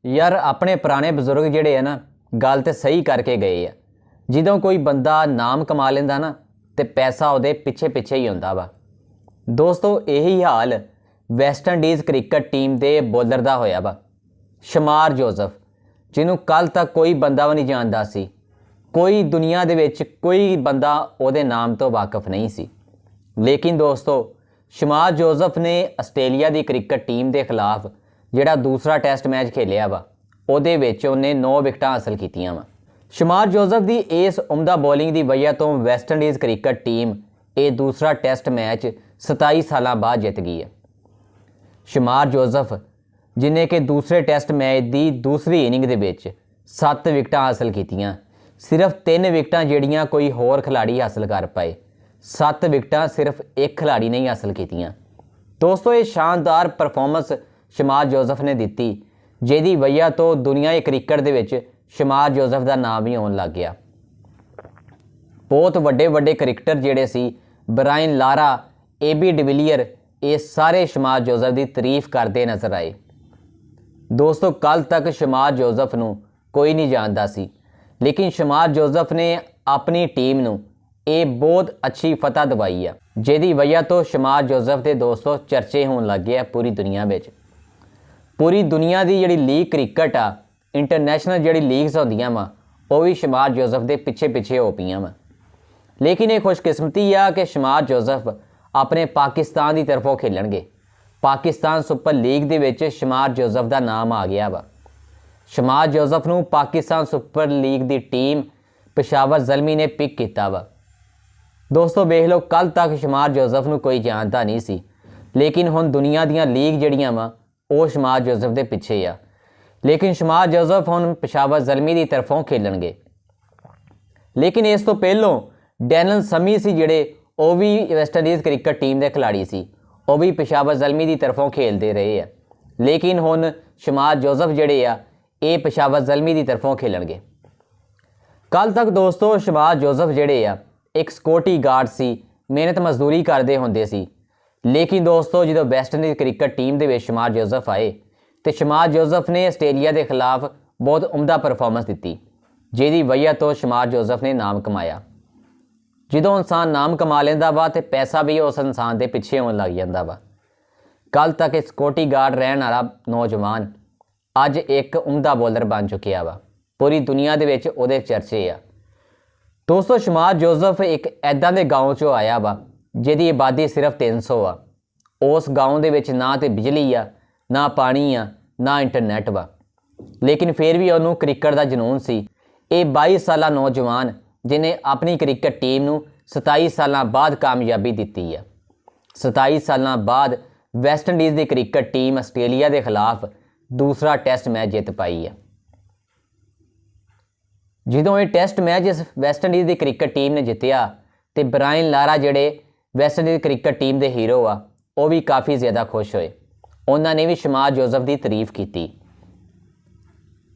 यार अपने पुराने बजुर्ग ਜਿਹੜੇ ਆ ਨਾ ਗੱਲ ਤੇ ਸਹੀ ਕਰਕੇ ਗਏ ਆ। ਜਦੋਂ ਕੋਈ ਬੰਦਾ ਨਾਮ ਕਮਾ ਲੈਂਦਾ ਨਾ ਤੇ ਪੈਸਾ ਉਹਦੇ ਪਿੱਛੇ ਪਿੱਛੇ ਹੀ ਹੁੰਦਾ ਵਾ। ਦੋਸਤੋ ਇਹੀ ਹਾਲ ਵੈਸਟ ਇੰਡੀਜ਼ ਕ੍ਰਿਕਟ ਟੀਮ ਦੇ ਬੋਲਰ ਦਾ ਹੋਇਆ ਵਾ, ਸ਼ਮਾਰ ਜੋਸਫ, ਜਿਹਨੂੰ ਕੱਲ ਤੱਕ ਕੋਈ ਬੰਦਾ ਵੀ ਨਹੀਂ ਜਾਣਦਾ ਸੀ। ਕੋਈ ਦੁਨੀਆ ਦੇ ਵਿੱਚ ਕੋਈ ਬੰਦਾ ਉਹਦੇ ਨਾਮ ਤੋਂ ਵਾਕਿਫ ਨਹੀਂ ਸੀ। ਲੇਕਿਨ ਦੋਸਤੋ ਸ਼ਮਾਰ ਜੋਸਫ ਨੇ ਆਸਟ੍ਰੇਲੀਆ ਦੀ ਕ੍ਰਿਕਟ ਟੀਮ ਦੇ ਖਿਲਾਫ ਜਿਹੜਾ ਦੂਸਰਾ ਟੈਸਟ ਮੈਚ ਖੇਲਿਆ ਵਾ ਉਹਦੇ ਵਿੱਚ ਉਹਨੇ 9 ਵਿਕਟਾਂ ਹਾਸਲ ਕੀਤੀਆਂ ਵਾ। ਸ਼ਮਾਰ ਜੋਸਫ ਦੀ ਇਸ ਉਮਦਾ ਬੋਲਿੰਗ ਦੀ ਵਜ੍ਹਾ ਤੋਂ ਵੈਸਟ ਇੰਡੀਜ਼ ਕ੍ਰਿਕਟ ਟੀਮ ਇਹ ਦੂਸਰਾ ਟੈਸਟ ਮੈਚ 27 ਸਾਲਾਂ ਬਾਅਦ ਜਿੱਤ ਗਈ ਹੈ। ਸ਼ਮਾਰ ਜੋਸਫ ਜਿਨੇ ਕਿ ਦੂਸਰੇ ਟੈਸਟ ਮੈਚ ਦੀ ਦੂਸਰੀ ਇਨਿੰਗ ਦੇ ਵਿੱਚ 7 ਵਿਕਟਾਂ ਹਾਸਲ ਕੀਤੀਆਂ। ਸਿਰਫ 3 ਵਿਕਟਾਂ ਜਿਹੜੀਆਂ ਕੋਈ ਹੋਰ ਖਿਲਾੜੀ ਹਾਸਲ ਕਰ ਪਾਏ, 7 ਵਿਕਟਾਂ ਸਿਰਫ ਇੱਕ ਖਿਲਾੜੀ ਨੇ ਹਾਸਲ ਕੀਤੀਆਂ। ਦੋਸਤੋ ਇਹ ਸ਼ਾਨਦਾਰ ਪਰਫਾਰਮੈਂਸ ਸ਼ਮਾਰ ਜੋਸਫ ਨੇ ਦਿੱਤੀ, ਜਿਹਦੀ ਵਜ੍ਹਾ ਤੋਂ ਦੁਨੀਆ ਕ੍ਰਿਕਟ ਦੇ ਵਿੱਚ ਸ਼ਮਾਰ ਜੋਸਫ ਦਾ ਨਾਮ ਹੀ ਆਉਣ ਲੱਗ ਗਿਆ। ਬਹੁਤ ਵੱਡੇ ਵੱਡੇ ਕ੍ਰਿਕਟਰ ਜਿਹੜੇ ਸੀ, ਬ੍ਰਾਇਨ ਲਾਰਾ, AB ਡਿਵੀਲੀਅਰ, ਇਹ ਸਾਰੇ ਸ਼ਮਾਰ ਜੋਸਫ ਦੀ ਤਾਰੀਫ ਕਰਦੇ ਨਜ਼ਰ ਆਏ। ਦੋਸਤੋ ਕੱਲ ਤੱਕ ਸ਼ਮਾਰ ਜੋਸਫ ਨੂੰ ਕੋਈ ਨਹੀਂ ਜਾਣਦਾ ਸੀ, ਲੇਕਿਨ ਸ਼ਮਾਰ ਜੋਸਫ ਨੇ ਆਪਣੀ ਟੀਮ ਨੂੰ ਇਹ ਬਹੁਤ ਅੱਛੀ ਫਤਹ ਦਵਾਈ ਆ, ਜਿਹਦੀ ਵਜ੍ਹਾ ਤੋਂ ਸ਼ਮਾਰ ਜੋਸਫ ਦੇ ਦੋਸਤੋ ਚਰਚੇ ਹੋਣ ਲੱਗ ਗਏ ਆ ਪੂਰੀ ਦੁਨੀਆ ਵਿੱਚ। ਪੂਰੀ ਦੁਨੀਆ ਦੀ ਜਿਹੜੀ ਲੀਗ ਕ੍ਰਿਕਟ ਆ, ਇੰਟਰਨੈਸ਼ਨਲ ਜਿਹੜੀ ਲੀਗਸ ਹੁੰਦੀਆਂ ਵਾ, ਉਹ ਵੀ ਸ਼ਮਾਰ ਜੋਸਫ ਦੇ ਪਿੱਛੇ ਪਿੱਛੇ ਹੋ ਪਈਆਂ ਵਾ। ਲੇਕਿਨ ਇਹ ਖੁਸ਼ਕਿਸਮਤੀ ਆ ਕਿ ਸ਼ਮਾਰ ਜੋਸਫ ਆਪਣੇ ਪਾਕਿਸਤਾਨ ਦੀ ਤਰਫੋਂ ਖੇਲਣਗੇ। ਪਾਕਿਸਤਾਨ ਸੁਪਰ ਲੀਗ ਦੇ ਵਿੱਚ ਸ਼ਮਾਰ ਜੋਸਫ ਦਾ ਨਾਮ ਆ ਗਿਆ ਵਾ। ਸ਼ਮਾਰ ਜੋਸਫ ਨੂੰ ਪਾਕਿਸਤਾਨ ਸੁਪਰ ਲੀਗ ਦੀ ਟੀਮ ਪੇਸ਼ਾਵਰ ਜ਼ਲਮੀ ਨੇ ਪਿਕ ਕੀਤਾ ਵਾ। ਦੋਸਤੋ ਵੇਖ ਲਓ, ਕੱਲ ਤੱਕ ਸ਼ਮਾਰ ਜੋਸਫ ਨੂੰ ਕੋਈ ਜਾਣਦਾ ਨਹੀਂ ਸੀ, ਲੇਕਿਨ ਹੁਣ ਦੁਨੀਆ ਦੀਆਂ ਲੀਗ ਜਿਹੜੀਆਂ ਵਾ ਉਹ ਸ਼ਮਾਰ ਜੋਸਫ ਦੇ ਪਿੱਛੇ ਆ। ਲੇਕਿਨ ਸ਼ਮਾਰ ਜੋਸਫ ਹੁਣ ਪੇਸ਼ਾਵਰ ਜ਼ਲਮੀ ਦੀ ਤਰਫੋਂ ਖੇਲਣਗੇ। ਲੇਕਿਨ ਇਸ ਤੋਂ ਪਹਿਲੋਂ ਡੈਨਲ ਸਮੀ ਸੀ ਜਿਹੜੇ, ਉਹ ਵੀ ਵੈਸਟ ਇੰਡੀਜ਼ ਕ੍ਰਿਕਟ ਟੀਮ ਦੇ ਖਿਲਾੜੀ ਸੀ, ਉਹ ਵੀ ਪੇਸ਼ਾਵਰ ਜ਼ਲਮੀ ਦੀ ਤਰਫੋਂ ਖੇਲਦੇ ਰਹੇ ਆ। ਲੇਕਿਨ ਹੁਣ ਸ਼ਮਾਰ ਜੋਸਫ ਜਿਹੜੇ ਆ ਇਹ ਪੇਸ਼ਾਵਰ ਜ਼ਲਮੀ ਦੀ ਤਰਫੋਂ ਖੇਲਣਗੇ। ਕੱਲ ਤੱਕ ਦੋਸਤੋ ਸ਼ਮਾਰ ਜੋਸਫ ਜਿਹੜੇ ਆ ਇੱਕ ਸਿਕਿਉਰਟੀ ਗਾਰਡ ਸੀ, ਮਿਹਨਤ ਮਜ਼ਦੂਰੀ ਕਰਦੇ ਹੁੰਦੇ ਸੀ। ਲੇਕਿਨ ਦੋਸਤੋ ਜਦੋਂ ਵੈਸਟ ਇੰਡੀਜ਼ ਕ੍ਰਿਕਟ ਟੀਮ ਦੇ ਵਿੱਚ ਸ਼ਮਾਰ ਜੋਸਫ ਆਏ ਤੇ ਸ਼ਮਾਰ ਜੋਸਫ ਨੇ ਆਸਟ੍ਰੇਲੀਆ ਦੇ ਖਿਲਾਫ ਬਹੁਤ ਉਮਦਾ ਪਰਫਾਰਮੈਂਸ ਦਿੱਤੀ, ਜਿਹਦੀ ਵਜ੍ਹਾ ਤੋਂ ਸ਼ਮਾਰ ਜੋਸਫ ਨੇ ਨਾਮ ਕਮਾਇਆ। ਜਦੋਂ ਇਨਸਾਨ ਨਾਮ ਕਮਾ ਲੈਂਦਾ ਵਾ ਤੇ ਪੈਸਾ ਵੀ ਉਸ ਇਨਸਾਨ ਦੇ ਪਿੱਛੇ ਆਉਣ ਲੱਗ ਜਾਂਦਾ ਵਾ। ਕੱਲ ਤੱਕ ਇਹ ਸਿਕਿਉਰਟੀ ਗਾਰਡ ਰਹਿਣ ਵਾਲਾ ਨੌਜਵਾਨ ਅੱਜ ਇੱਕ ਉਮਦਾ ਬੋਲਰ ਬਣ ਚੁੱਕਿਆ ਵਾ। ਪੂਰੀ ਦੁਨੀਆ ਦੇ ਵਿੱਚ ਉਹਦੇ ਚਰਚੇ ਆ। ਦੋਸਤੋ ਸ਼ਮਾਰ ਜੋਸਫ ਇੱਕ ਐਦਾਂ ਦੇ ਗਾਉਂ 'ਚੋਂ ਆਇਆ ਵਾ ਜਿਹਦੀ ਆਬਾਦੀ ਸਿਰਫ 300 ਆ। ਉਸ ਗਾਉਂ ਦੇ ਵਿੱਚ ਨਾ ਤੇ ਬਿਜਲੀ ਆ, ਨਾ ਪਾਣੀ ਆ, ਨਾ ਇੰਟਰਨੈਟ ਵਾ, ਲੇਕਿਨ ਫਿਰ ਵੀ ਉਹਨੂੰ ਕ੍ਰਿਕਟ ਦਾ ਜਨੂਨ ਸੀ। ਇਹ 22 ਸਾਲਾ ਨੌਜਵਾਨ ਜਿਹਨੇ ਆਪਣੀ ਕ੍ਰਿਕਟ ਟੀਮ ਨੂੰ 27 ਸਾਲਾਂ ਬਾਅਦ ਕਾਮਯਾਬੀ ਦਿੱਤੀ ਆ। 27 ਸਾਲਾਂ ਬਾਅਦ ਵੈਸਟ ਇੰਡੀਜ਼ ਦੀ ਕ੍ਰਿਕਟ ਟੀਮ ਆਸਟ੍ਰੇਲੀਆ ਦੇ ਖਿਲਾਫ ਦੂਸਰਾ ਟੈਸਟ ਮੈਚ ਜਿੱਤ ਪਾਈ ਆ। ਜਦੋਂ ਇਹ ਟੈਸਟ ਮੈਚ ਇਸ ਵੈਸਟ ਇੰਡੀਜ਼ ਦੀ ਕ੍ਰਿਕਟ ਟੀਮ ਨੇ ਜਿੱਤਿਆ ਤੇ ਬ੍ਰਾਇਨ ਲਾਰਾ ਜਿਹੜੇ ਵੈਸਟ ਇੰਡੀਜ਼ ਕ੍ਰਿਕਟ ਟੀਮ ਦੇ ਹੀਰੋ ਆ, ਉਹ ਵੀ ਕਾਫੀ ਜ਼ਿਆਦਾ ਖੁਸ਼ ਹੋਏ। ਉਹਨਾਂ ਨੇ ਵੀ ਸ਼ਮਾਰ ਜੋਸਫ ਦੀ ਤਾਰੀਫ ਕੀਤੀ।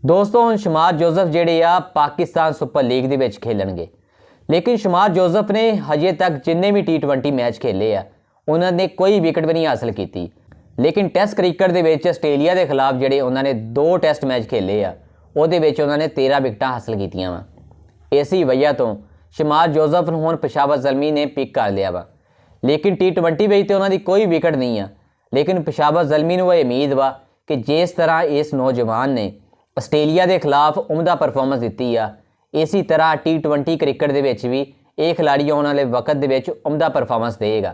ਦੋਸਤੋ ਹੁਣ ਸ਼ਮਾਰ ਜੋਸਫ ਜਿਹੜੇ ਆ ਪਾਕਿਸਤਾਨ ਸੁਪਰ ਲੀਗ ਦੇ ਵਿੱਚ ਖੇਲਣਗੇ। ਲੇਕਿਨ ਸ਼ਮਾਰ ਜੋਸਫ ਨੇ ਹਜੇ ਤੱਕ ਜਿੰਨੇ ਵੀ T20 ਮੈਚ ਖੇਲੇ ਆ ਉਹਨਾਂ ਨੇ ਕੋਈ ਵਿਕਟ ਵੀ ਨਹੀਂ ਹਾਸਲ ਕੀਤੀ। ਲੇਕਿਨ ਟੈਸਟ ਕ੍ਰਿਕਟ ਦੇ ਵਿੱਚ ਆਸਟ੍ਰੇਲੀਆ ਦੇ ਖਿਲਾਫ ਜਿਹੜੇ ਉਹਨਾਂ ਨੇ 2 ਟੈਸਟ ਮੈਚ ਖੇਲੇ ਆ ਉਹਦੇ ਵਿੱਚ ਉਹਨਾਂ ਨੇ 13 ਵਿਕਟਾਂ ਹਾਸਲ ਕੀਤੀਆਂ ਵਾ। ਇਸੇ ਵਜ੍ਹਾ ਤੋਂ ਸ਼ਮਾਰ ਜੋਸਫ ਨੂੰ ਹੁਣ ਪੇਸ਼ਾਵਰ ਜ਼ਲਮੀ ਨੇ ਪਿਕ ਕਰ ਲਿਆ ਵਾ। ਲੇਕਿਨ T20 ਵਿੱਚ ਤੇ ਉਹਨਾਂ ਦੀ ਕੋਈ ਵਿਕਟ ਨਹੀਂ ਆ। ਲੇਕਿਨ ਪੇਸ਼ਾਵਰ ਜ਼ਲਮੀ ਨੂੰ ਇਹ ਉਮੀਦ ਵਾ ਕਿ ਜਿਸ ਤਰ੍ਹਾਂ ਇਸ ਨੌਜਵਾਨ ਨੇ ਆਸਟ੍ਰੇਲੀਆ ਦੇ ਖਿਲਾਫ ਉਮਦਾ ਪਰਫਾਰਮੈਂਸ ਦਿੱਤੀ ਆ, ਇਸੇ ਤਰ੍ਹਾਂ T20 ਕ੍ਰਿਕਟ ਦੇ ਵਿੱਚ ਵੀ ਇਹ ਖਿਲਾੜੀ ਆਉਣ ਵਾਲੇ ਵਕਤ ਦੇ ਵਿੱਚ ਉਮਦਾ ਪਰਫਾਰਮੈਂਸ ਦੇਗਾ।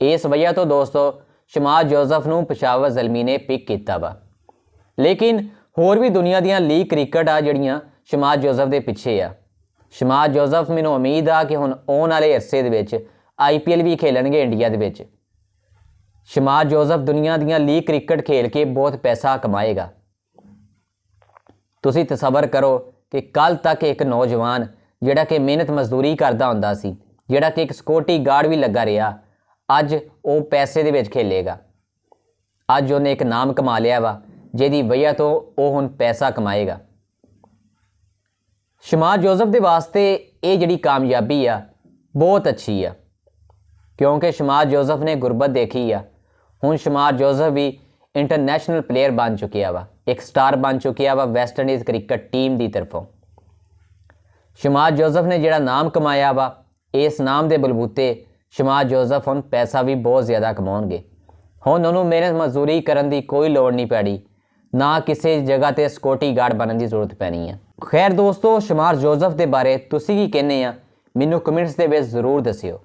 ਇਸ ਵਜ੍ਹਾ ਤੋਂ ਦੋਸਤੋ ਸ਼ਮਾਰ ਜੋਸਫ ਨੂੰ ਪੇਸ਼ਾਵਰ ਜ਼ਲਮੀ ਨੇ ਪਿਕ ਕੀਤਾ ਵਾ। ਲੇਕਿਨ ਹੋਰ ਵੀ ਦੁਨੀਆ ਦੀਆਂ ਲੀਗ ਕ੍ਰਿਕਟ ਆ ਜਿਹੜੀਆਂ ਸ਼ਮਾਰ ਜੋਸਫ ਦੇ ਪਿੱਛੇ ਆ। ਸ਼ਮਾਰ ਜੋਸਫ ਮੈਨੂੰ ਉਮੀਦ ਆ ਕਿ ਹੁਣ ਆਉਣ ਵਾਲੇ ਅਰਸੇ ਦੇ ਵਿੱਚ IPL ਵੀ ਖੇਲਣਗੇ ਇੰਡੀਆ ਦੇ ਵਿੱਚ। ਸ਼ਮਾਰ ਜੋਸਫ ਦੁਨੀਆ ਦੀਆਂ ਲੀਗ ਕ੍ਰਿਕਟ ਖੇਲ ਕੇ ਬਹੁਤ ਪੈਸਾ ਕਮਾਏਗਾ। ਤੁਸੀਂ ਤਸੱਵਰ ਕਰੋ ਕਿ ਕੱਲ ਤੱਕ ਇੱਕ ਨੌਜਵਾਨ ਜਿਹੜਾ ਕਿ ਮਿਹਨਤ ਮਜ਼ਦੂਰੀ ਕਰਦਾ ਹੁੰਦਾ ਸੀ, ਜਿਹੜਾ ਕਿ ਇੱਕ ਸਿਕਿਉਰਟੀ ਗਾਰਡ ਵੀ ਲੱਗਾ ਰਿਹਾ, ਅੱਜ ਉਹ ਪੈਸੇ ਦੇ ਵਿੱਚ ਖੇਲੇਗਾ। ਅੱਜ ਉਹਨੇ ਇੱਕ ਨਾਮ ਕਮਾ ਲਿਆ ਵਾ, ਜਿਹਦੀ ਵਜ੍ਹਾ ਤੋਂ ਉਹ ਹੁਣ ਪੈਸਾ ਕਮਾਏਗਾ। ਸ਼ਮਾਰ ਜੋਸਫ ਦੇ ਵਾਸਤੇ ਇਹ ਜਿਹੜੀ ਕਾਮਯਾਬੀ ਆ ਬਹੁਤ ਅੱਛੀ ਆ, ਕਿਉਂਕਿ ਸ਼ਮਾਰ ਜੋਸਫ ਨੇ ਗੁਰਬਤ ਦੇਖੀ ਆ। ਹੁਣ ਸ਼ਮਾਰ ਜੋਸਫ ਵੀ ਇੰਟਰਨੈਸ਼ਨਲ ਪਲੇਅਰ ਬਣ ਚੁੱਕਿਆ ਵਾ। ਇੱਕ ਸਟਾਰ ਬਣ ਚੁੱਕਿਆ ਵਾ ਵੈਸਟ ਇੰਡੀਜ਼ ਕ੍ਰਿਕਟ ਟੀਮ ਦੀ ਤਰਫੋਂ। ਸ਼ਮਾਦ ਜੋਸਫ ਨੇ ਜਿਹੜਾ ਨਾਮ ਕਮਾਇਆ ਵਾ, ਇਸ ਨਾਮ ਦੇ ਬਲਬੂਤੇ ਸ਼ਮਾਦ ਜੋਸਫ ਹੁਣ ਪੈਸਾ ਵੀ ਬਹੁਤ ਜ਼ਿਆਦਾ ਕਮਾਉਣਗੇ। ਹੁਣ ਉਹਨੂੰ ਮਿਹਨਤ ਮਜ਼ਦੂਰੀ ਕਰਨ ਦੀ ਕੋਈ ਲੋੜ ਨਹੀਂ ਪੈਣੀ, ਨਾ ਕਿਸੇ ਜਗ੍ਹਾ ਤੇ ਸਿਕਿਉਰਟੀ ਗਾਰਡ ਬਣਨ ਦੀ ਜ਼ਰੂਰਤ ਪੈਣੀ ਹੈ। ਖੈਰ ਦੋਸਤੋ, ਸ਼ਮਾਦ ਜੋਸਫ ਦੇ ਬਾਰੇ ਤੁਸੀਂ ਕੀ ਕਹਿੰਦੇ ਆ, ਮੈਨੂੰ ਕਮੈਂਟਸ ਦੇ ਵਿੱਚ ਜ਼ਰੂਰ ਦੱਸਿਓ।